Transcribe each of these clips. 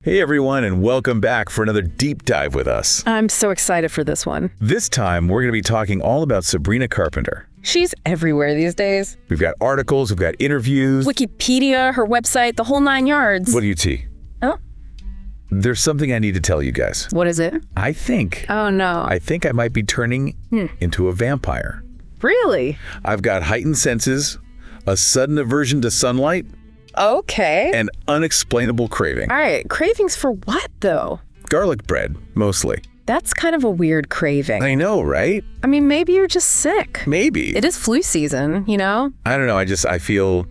Hey everyone, and welcome back for another deep dive with us. I'm so excited for this one. This time, we're going to be talking all about Sabrina Carpenter. She's everywhere these days. We've got articles, we've got interviews. Wikipedia, her website, the whole 9 yards. What do you see? Oh. There's something I need to tell you guys. What is it? I think I might be turning into a vampire. Really? I've got heightened senses, a sudden aversion to sunlight, Okay. and unexplainable craving. All right, cravings for what, though? Garlic bread, mostly. That's kind of a weird craving. I know, right? I mean, maybe you're just sick. Maybe. It is flu season, you know? I don't know, I feel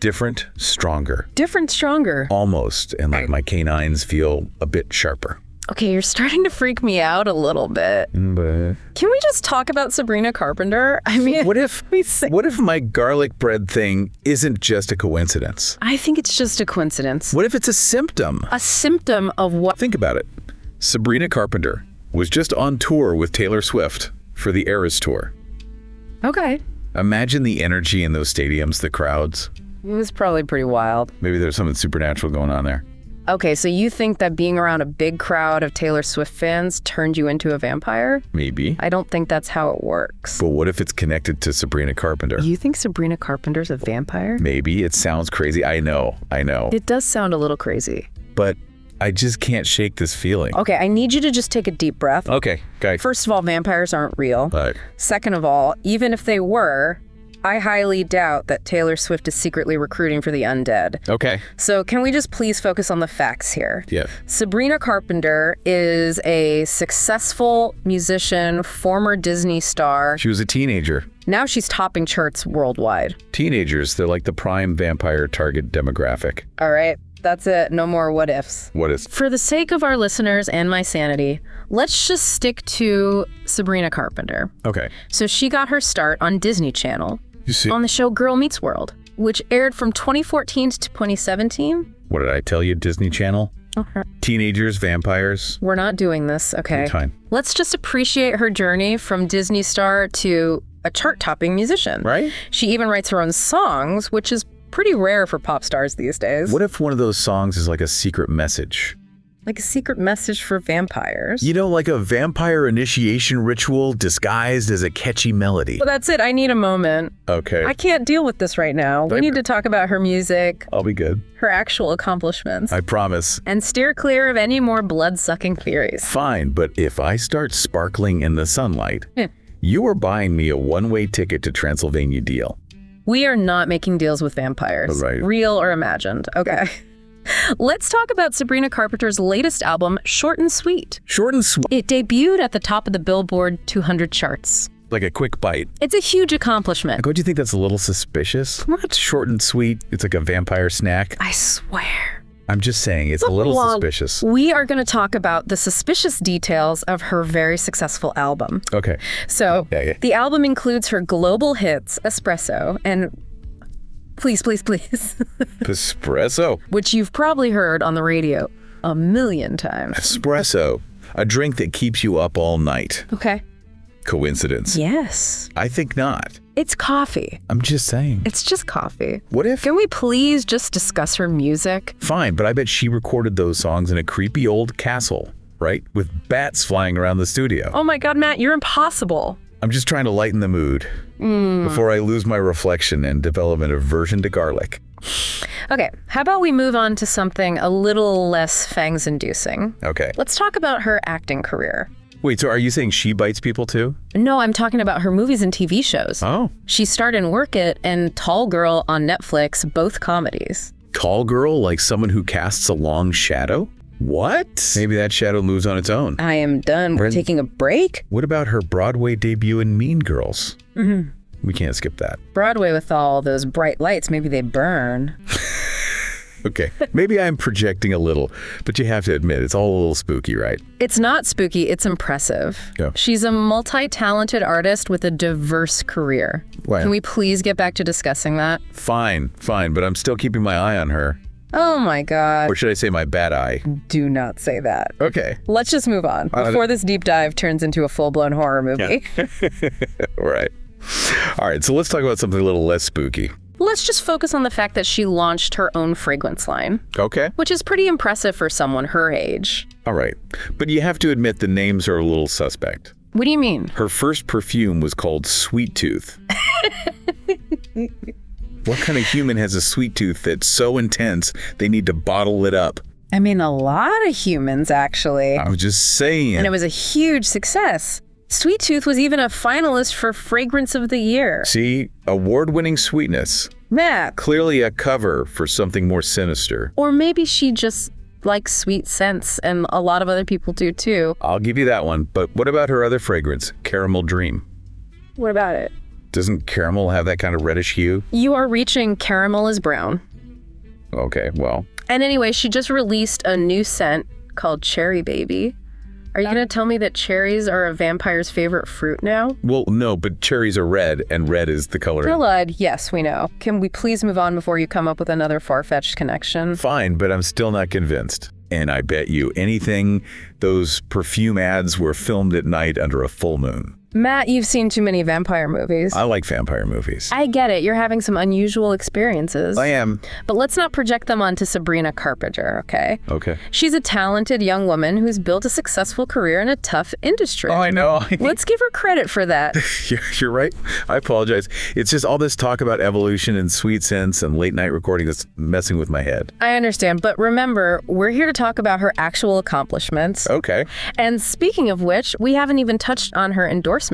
different, stronger. Different, stronger. Almost, and like my canines feel a bit sharper. Okay, you're starting to freak me out a little bit. But Can we just talk about Sabrina Carpenter? I mean, what if my garlic bread thing isn't just a coincidence? I think it's just a coincidence. What if it's a symptom? A symptom of what? Think about it. Sabrina Carpenter was just on tour with Taylor Swift for the Eras Tour. Okay. Imagine the energy in those stadiums, the crowds. It was probably pretty wild. Maybe there's something supernatural going on there. Okay, so you think that being around a big crowd of Taylor Swift fans turned you into a vampire? Maybe. I don't think that's how it works. But what if it's connected to Sabrina Carpenter? You think Sabrina Carpenter's a vampire? Maybe. It sounds crazy. I know. It does sound a little crazy. But I just can't shake this feeling. Okay, I need you to just take a deep breath. Okay, guy. First of all, vampires aren't real. Right. Second of all, even if they were, I highly doubt that Taylor Swift is secretly recruiting for the undead. Okay. So can we just please focus on the facts here? Yeah. Sabrina Carpenter is a successful musician, former Disney star. She was a teenager. Now she's topping charts worldwide. Teenagers, they're like the prime vampire target demographic. All right, that's it. No more what ifs. What is? For the sake of our listeners and my sanity, let's just stick to Sabrina Carpenter. Okay. So she got her start on Disney Channel You see? on the show Girl Meets World, which aired from 2014 to 2017. What did I tell you, Disney Channel? Okay. Teenagers, vampires. We're not doing this, okay? Fine. Let's just appreciate her journey from Disney star to a chart-topping musician. Right? She even writes her own songs, which is pretty rare for pop stars these days. What if one of those songs is like a secret message? Like a secret message for vampires? You know, like a vampire initiation ritual disguised as a catchy melody. Well, that's it. I need a moment. Okay. I can't deal with this right now. We need to talk about her music, I'll be good. her actual accomplishments, I promise. and steer clear of any more blood-sucking theories. Fine, but if I start sparkling in the sunlight, you are buying me a one-way ticket to Transylvania deal. We are not making deals with vampires, Right. real or imagined. Okay. Let's talk about Sabrina Carpenter's latest album, Short and Sweet. Short and sweet. It debuted at the top of the Billboard 200 charts. Like a quick bite. It's a huge accomplishment. Don't you think that's a little suspicious? What? Short and sweet. It's like a vampire snack. I swear. I'm just saying, it's a little suspicious. We are going to talk about the suspicious details of her very successful album. Okay. So, Yeah. the album includes her global hits, Espresso, and Please, Please, Please, Espresso. which you've probably heard on the radio a million times. Espresso. A drink that keeps you up all night. Okay. Coincidence? Yes. I think not. It's coffee. I'm just saying. It's just coffee. What if? Can we please just discuss her music? Fine, but I bet she recorded those songs in a creepy old castle, right? With bats flying around the studio. Oh my God, Matt, you're impossible. I'm just trying to lighten the mood before I lose my reflection and develop an aversion to garlic. Okay, how about we move on to something a little less fangs-inducing? Okay. Let's talk about her acting career. Wait, so are you saying she bites people too? No, I'm talking about her movies and TV shows. Oh. She starred in Work It and Tall Girl on Netflix, both comedies. Tall girl, like someone who casts a long shadow? What? Maybe that shadow moves on its own. I am done. We're taking a break? What about her Broadway debut in Mean Girls? Mm-hmm. We can't skip that. Broadway with all those bright lights, maybe they burn. Okay, maybe I'm projecting a little, but you have to admit, it's all a little spooky, right? It's not spooky, it's impressive. Yeah. She's a multi-talented artist with a diverse career. Wow. Can we please get back to discussing that? Fine, but I'm still keeping my eye on her. Oh my God. Or should I say my bad eye? Do not say that. Okay. Let's just move on before this deep dive turns into a full-blown horror movie. Right. All right, so let's talk about something a little less spooky. Let's just focus on the fact that she launched her own fragrance line, Okay. which is pretty impressive for someone her age. All right. But you have to admit the names are a little suspect. What do you mean? Her first perfume was called Sweet Tooth. What kind of human has a sweet tooth that's so intense they need to bottle it up? I mean, a lot of humans, actually. I was just saying. And it was a huge success. Sweet Tooth was even a finalist for Fragrance of the Year. See, award-winning sweetness. Matt. Clearly a cover for something more sinister. Or maybe she just likes sweet scents, and a lot of other people do too. I'll give you that one. But what about her other fragrance, Caramel Dream? What about it? Doesn't caramel have that kind of reddish hue? You are reaching caramel is brown. Okay, well. And anyway, she just released a new scent called Cherry Baby. Are you going to tell me that cherries are a vampire's favorite fruit now? Well, no, but cherries are red, and red is the color. Blood, yes, we know. Can we please move on before you come up with another far-fetched connection? Fine, but I'm still not convinced. And I bet you anything, those perfume ads were filmed at night under a full moon. Matt, you've seen too many vampire movies. I like vampire movies. I get it. You're having some unusual experiences. I am. But let's not project them onto Sabrina Carpenter, okay? Okay. She's a talented young woman who's built a successful career in a tough industry. Oh, I know. Let's give her credit for that. You're right. I apologize. It's just all this talk about evolution and sweet scents and late night recording that's messing with my head. I understand, but remember, we're here to talk about her actual accomplishments. Okay. And speaking of which, we haven't even touched on her endorsements.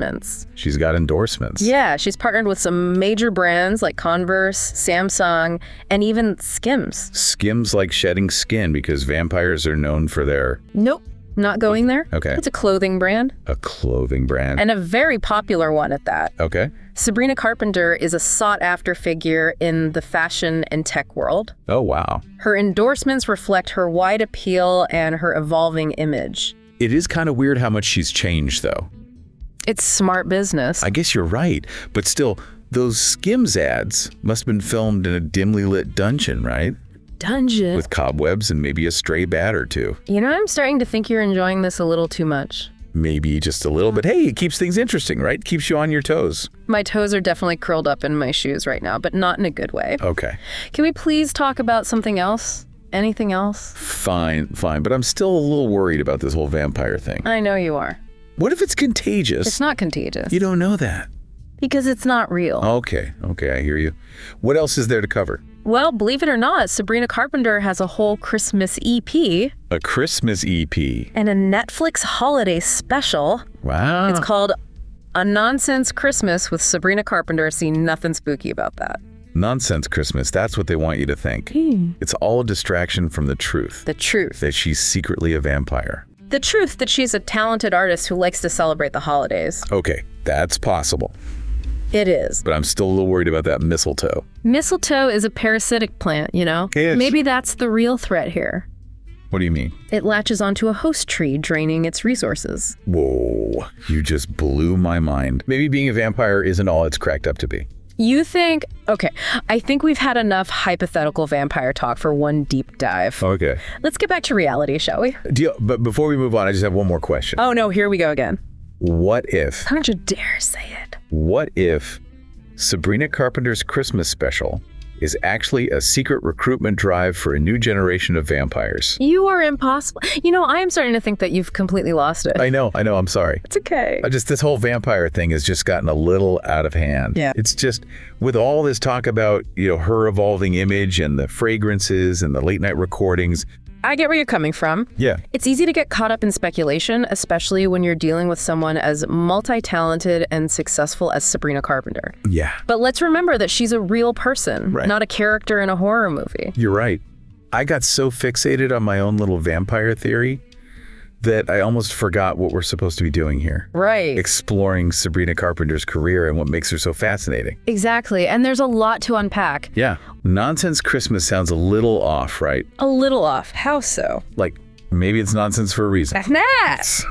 She's got endorsements. Yeah, she's partnered with some major brands like Converse, Samsung, and even Skims. Skims like shedding skin because vampires are known for their... Nope, not going there. Okay. It's a clothing brand. A clothing brand. And a very popular one at that. Okay. Sabrina Carpenter is a sought-after figure in the fashion and tech world. Oh, wow. Her endorsements reflect her wide appeal and her evolving image. It is kind of weird how much she's changed, though. It's smart business. I guess you're right. But still, those Skims ads must have been filmed in a dimly lit dungeon, right? Dungeon? With cobwebs and maybe a stray bat or two. You know, I'm starting to think you're enjoying this a little too much. Maybe just a little, but hey, it keeps things interesting, right? Keeps you on your toes. My toes are definitely curled up in my shoes right now, but not in a good way. Okay. Can we please talk about something else? Anything else? Fine, but I'm still a little worried about this whole vampire thing. I know you are. What if it's contagious? It's not contagious. You don't know that. Because it's not real. Okay, I hear you. What else is there to cover? Well, believe it or not, Sabrina Carpenter has a whole Christmas EP. A Christmas EP. And a Netflix holiday special. Wow. It's called A Nonsense Christmas with Sabrina Carpenter. See, nothing spooky about that. Nonsense Christmas, that's what they want you to think. It's all a distraction from the truth. The truth. That she's secretly a vampire. The truth that she's a talented artist who likes to celebrate the holidays. Okay, that's possible. It is. But I'm still a little worried about that mistletoe. Mistletoe is a parasitic plant, you know? Yes. Maybe that's the real threat here. What do you mean? It latches onto a host tree, draining its resources. Whoa, you just blew my mind. Maybe being a vampire isn't all it's cracked up to be. You think, okay, I think we've had enough hypothetical vampire talk for one deep dive. Okay. Let's get back to reality, shall we? Deal. But before we move on, I just have one more question. Oh no, here we go again. What if... Don't you dare say it. What if Sabrina Carpenter's Christmas special is actually a secret recruitment drive for a new generation of vampires? You are impossible. You know, I am starting to think that you've completely lost it. I know, I'm sorry. It's okay. This whole vampire thing has just gotten a little out of hand. Yeah. It's just, with all this talk about, her evolving image and the fragrances and the late night recordings. I get where you're coming from. Yeah. It's easy to get caught up in speculation, especially when you're dealing with someone as multi-talented and successful as Sabrina Carpenter. Yeah. But let's remember that she's a real person, right. Not a character in a horror movie. You're right. I got so fixated on my own little vampire theory that I almost forgot what we're supposed to be doing here. Right. Exploring Sabrina Carpenter's career and what makes her so fascinating. Exactly. And there's a lot to unpack. Yeah. Nonsense Christmas sounds a little off, right? A little off. How so? Like, maybe it's nonsense for a reason. That's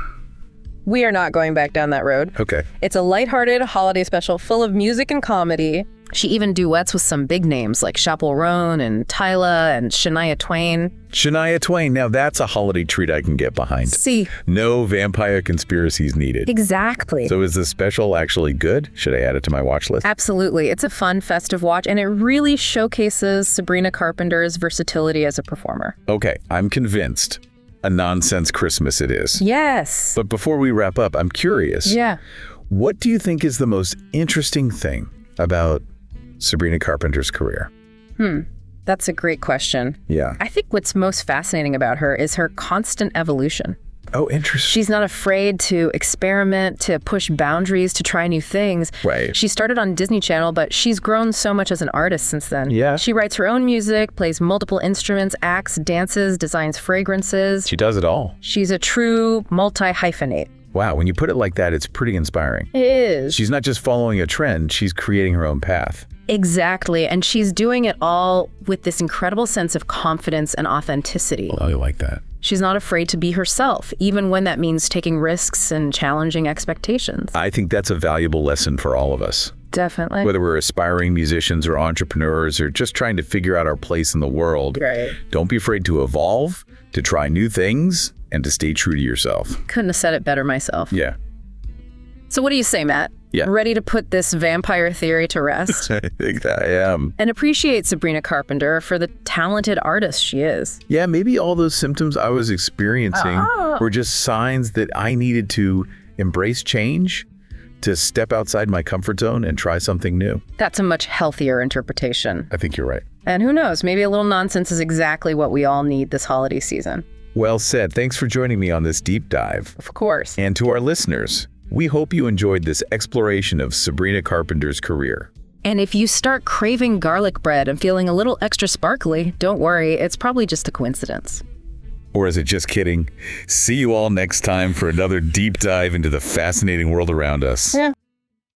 We are not going back down that road. Okay. It's a lighthearted holiday special full of music and comedy. She even duets with some big names like Chappell Roan and Tyla and Shania Twain. Shania Twain, now that's a holiday treat I can get behind. See, No vampire conspiracies needed. exactly. So is this special actually good? Should I add it to my watch list? Absolutely. It's a fun, festive watch, and it really showcases Sabrina Carpenter's versatility as a performer. Okay, I'm convinced. A nonsense Christmas it is. Yes. But before we wrap up, I'm curious. Yeah. What do you think is the most interesting thing about Sabrina Carpenter's career? That's a great question. Yeah. I think what's most fascinating about her is her constant evolution. Oh, interesting. She's not afraid to experiment, to push boundaries, to try new things. Right. She started on Disney Channel, but she's grown so much as an artist since then. Yeah. She writes her own music, plays multiple instruments, acts, dances, designs fragrances. She does it all. She's a true multi-hyphenate. Wow, when you put it like that, it's pretty inspiring. It is. She's not just following a trend, she's creating her own path. Exactly. And she's doing it all with this incredible sense of confidence and authenticity. Oh, I like that. She's not afraid to be herself, even when that means taking risks and challenging expectations. I think that's a valuable lesson for all of us. Definitely. Whether we're aspiring musicians or entrepreneurs or just trying to figure out our place in the world, Right. don't be afraid to evolve, to try new things, and to stay true to yourself. Couldn't have said it better myself. Yeah. So what do you say, Matt? Yeah. Ready to put this vampire theory to rest? I think that I am. And appreciate Sabrina Carpenter for the talented artist she is. Yeah, maybe all those symptoms I was experiencing were just signs that I needed to embrace change, to step outside my comfort zone and try something new. That's a much healthier interpretation. I think you're right. And who knows, maybe a little nonsense is exactly what we all need this holiday season. Well said. Thanks for joining me on this deep dive. Of course. And to our listeners, we hope you enjoyed this exploration of Sabrina Carpenter's career. And if you start craving garlic bread and feeling a little extra sparkly, don't worry, it's probably just a coincidence. Or is it just kidding? See you all next time for another deep dive into the fascinating world around us. Yeah.